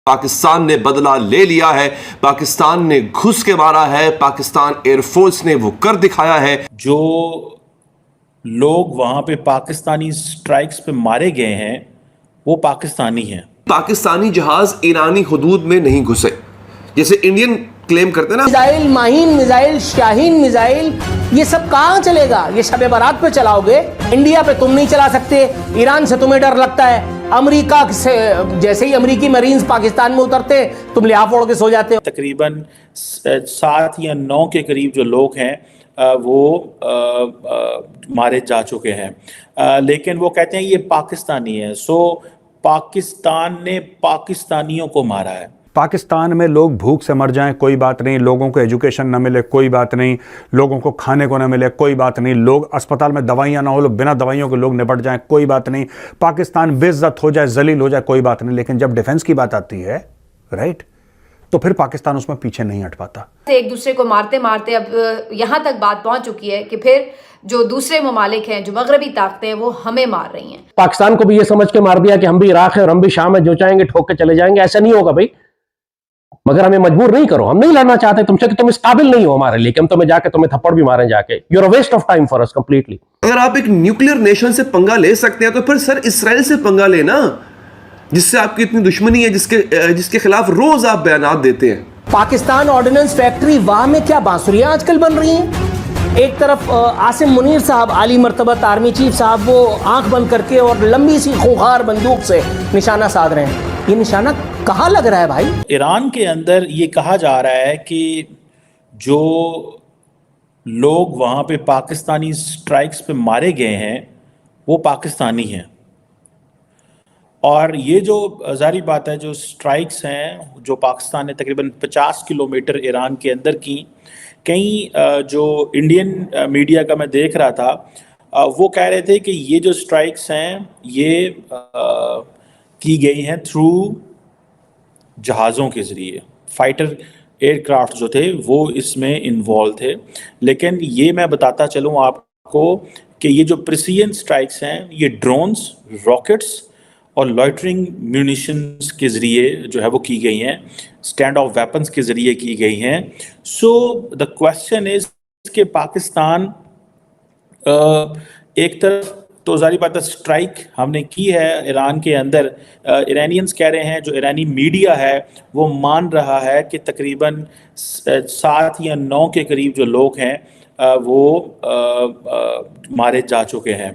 پاکستان نے بدلہ لے لیا ہے، پاکستان نے گھس کے مارا ہے، پاکستان ایئر فورس نے وہ کر دکھایا ہے۔ جو لوگ وہاں پہ پاکستانی سٹرائکس پہ مارے گئے ہیں وہ پاکستانی ہیں۔ پاکستانی جہاز ایرانی حدود میں نہیں گھسے جیسے انڈین کلیم کرتے ہیں نا۔ میزائل ماہین میزائل شاہین میزائل یہ سب کہاں چلے گا؟ یہ شب برات پہ چلاؤ گے؟ انڈیا پہ تم نہیں چلا سکتے، ایران سے تمہیں ڈر لگتا ہے، امریکہ سے جیسے ہی امریکی مرینز پاکستان میں اترتے تم لحاف اوڑھ کے سو جاتے ہو۔ تقریباً 7 یا 9 کے قریب جو لوگ ہیں وہ مارے جا چکے ہیں، لیکن وہ کہتے ہیں یہ پاکستانی ہے۔ سو پاکستان نے پاکستانیوں کو مارا ہے۔ پاکستان میں لوگ بھوک سے مر جائیں کوئی بات نہیں، لوگوں کو ایجوکیشن نہ ملے کوئی بات نہیں، لوگوں کو کھانے کو نہ ملے کوئی بات نہیں، لوگ اسپتال میں دوائیاں نہ ہو، لوگ بنا دوائیوں کے لوگ نپٹ جائیں کوئی بات نہیں، پاکستان بے عزت ہو جائے ذلیل ہو جائے کوئی بات نہیں، لیکن جب ڈیفنس کی بات آتی ہے رائٹ تو پھر پاکستان اس میں پیچھے نہیں ہٹ پاتا۔ ایک دوسرے کو مارتے مارتے اب یہاں تک بات پہنچ چکی ہے کہ پھر جو دوسرے ممالک ہیں، جو مغربی طاقتیں ہیں، وہ ہمیں مار رہی ہیں۔ پاکستان کو بھی یہ سمجھ کے مار دیا کہ ہم بھی عراق ہیں اور ہم بھی شام میں جو چاہیں گے ٹھوک کے چلے جائیں گے۔ ایسا نہیں ہوگا بھائی، مگر ہمیں مجبور نہیں کرو، ہم نہیں لڑنا چاہتے تم سے کہ تم اس قابل نہیں ہو ہمارے لیے کہ ہم تمہیں جا کے تمہیں تھپڑ بھی ماریں جا کے۔ You are a waste of time for us completely. اگر آپ ایک نیوکلیر نیشن سے پنگا لے سکتے ہیں تو پھر سر اسرائیل سے پنگا لینا، جس سے آپ کی اتنی دشمنی ہے، جس کے خلاف روز آپ بیانات دیتے ہیں۔ پاکستان آرڈیننس فیکٹری وہاں میں کیا بانسریاں آج کل بن رہی ہیں؟ ایک طرف عاصم منیر صاحب عالی مرتبہ آرمی چیف صاحب وہ آنکھ بند کر کے اور لمبی سی خوخار بندوق سے نشانہ سادھ رہے ہیں، یہ نشانہ کہاں لگ رہا ہے بھائی؟ ایران کے اندر یہ کہا جا رہا ہے کہ جو لوگ وہاں پہ پاکستانی سٹرائکس پہ مارے گئے ہیں وہ پاکستانی ہیں، اور یہ جو ظاہری بات ہے جو سٹرائکس ہیں جو پاکستان نے تقریباً 50 کلومیٹر ایران کے اندر کی، کئی جو انڈین میڈیا کا میں دیکھ رہا تھا وہ کہہ رہے تھے کہ یہ جو سٹرائکس ہیں یہ کی گئی ہیں تھرو جہازوں کے ذریعے، فائٹر ایئر کرافٹ جو تھے وہ اس میں انوالو تھے۔ لیکن یہ میں بتاتا چلوں آپ کو کہ یہ جو پریسیجن سٹرائکس ہیں یہ ڈرونز، راکٹس اور لوئٹرنگ میونیشنز کے ذریعے جو ہے وہ کی گئی ہیں، اسٹینڈ آف ویپنز کے ذریعے کی گئی ہیں۔ سو دا کویسچن از کہ پاکستان ایک طرف تو ظاہری بات ہے اسٹرائک ہم نے کی ہے ایران کے اندر، ایرانینز کہہ رہے ہیں، جو ایرانی میڈیا ہے وہ مان رہا ہے کہ تقریباً 7 یا 9 کے قریب جو لوگ ہیں وہ مارے جا چکے ہیں،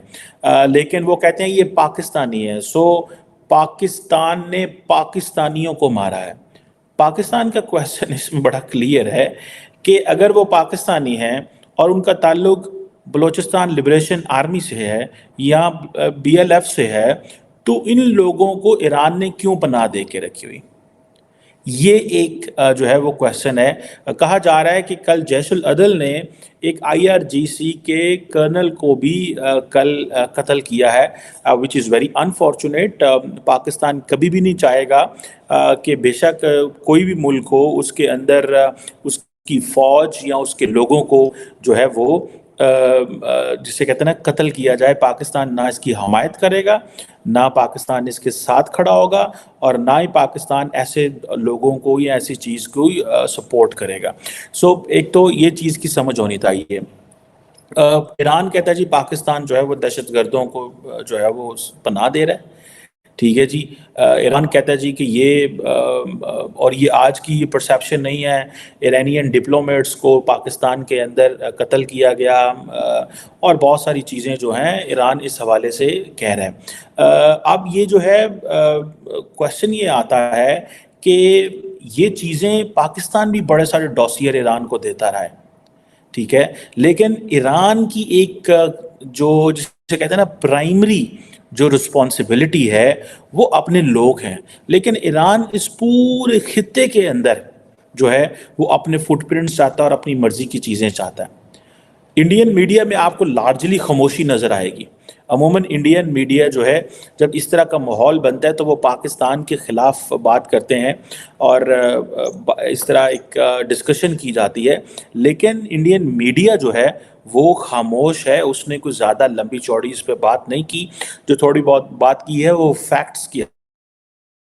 لیکن وہ کہتے ہیں یہ پاکستانی ہے۔ سو پاکستان نے پاکستانیوں کو مارا ہے۔ پاکستان کا کویسچن اس میں بڑا کلیئر ہے کہ اگر وہ پاکستانی ہیں اور ان کا تعلق بلوچستان لبریشن آرمی سے ہے یا BLF سے ہے تو ان لوگوں کو ایران نے کیوں پناہ دے کے رکھی ہوئی؟ یہ ایک جو ہے وہ کویسچن ہے۔ کہا جا رہا ہے کہ کل جیش العدل نے ایک IRGC کے کرنل کو بھی کل قتل کیا ہے، which is very unfortunate۔ Pakistan کبھی بھی نہیں چاہے گا کہ بے شک کوئی بھی ملک ہو اس کے اندر اس کی فوج یا اس کے لوگوں کو جو ہے وہ جسے کہتے ہیں نا قتل کیا جائے۔ پاکستان نہ اس کی حمایت کرے گا، نہ پاکستان اس کے ساتھ کھڑا ہوگا، اور نہ ہی پاکستان ایسے لوگوں کو یا ایسی چیز کو سپورٹ کرے گا۔ سو ایک تو یہ چیز کی سمجھ ہونی چاہیے۔ ایران کہتا ہے جی پاکستان جو ہے وہ دہشت گردوں کو جو ہے وہ پناہ دے رہا ہے، ٹھیک ہے جی۔ ایران کہتا ہے جی کہ یہ اور یہ آج کی یہ پرسیپشن نہیں ہے، ایرانین ڈپلومیٹس کو پاکستان کے اندر قتل کیا گیا، اور بہت ساری چیزیں جو ہیں ایران اس حوالے سے کہہ رہے ہیں۔ اب یہ جو ہے کویسچن یہ آتا ہے کہ یہ چیزیں پاکستان بھی بڑے سارے ڈوسیئر ایران کو دیتا رہا ہے، ٹھیک ہے، لیکن ایران کی ایک جو جسے کہتے ہیں نا پرائمری جو رسپانسبلٹی ہے وہ اپنے لوگ ہیں، لیکن ایران اس پورے خطے کے اندر جو ہے وہ اپنے فٹ پرنٹس چاہتا ہے اور اپنی مرضی کی چیزیں چاہتا ہے۔ انڈین میڈیا میں آپ کو لارجلی خاموشی نظر آئے گی۔ عموماً انڈین میڈیا جو ہے جب اس طرح کا ماحول بنتا ہے تو وہ پاکستان کے خلاف بات کرتے ہیں اور اس طرح ایک ڈسکشن کی جاتی ہے، لیکن انڈین میڈیا جو ہے وہ خاموش ہے، اس نے کوئی زیادہ لمبی چوڑی اس پہ بات نہیں کی، جو تھوڑی بہت بات کی ہے وہ فیکٹس کی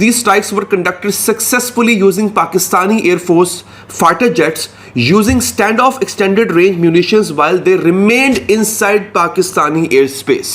These strikes were conducted successfully using Pakistani Air Force fighter jets using standoff extended range munitions while they remained inside Pakistani airspace.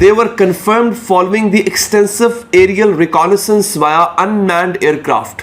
they were confirmed following the extensive aerial reconnaissance via unmanned aircraft।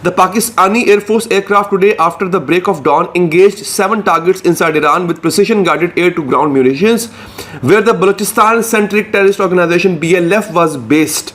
The Pakistani Air Force aircraft today, after the break of dawn, engaged 7 targets inside Iran with precision-guided air-to-ground munitions, where the Balochistan-centric terrorist organization BLF was based.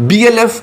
BLF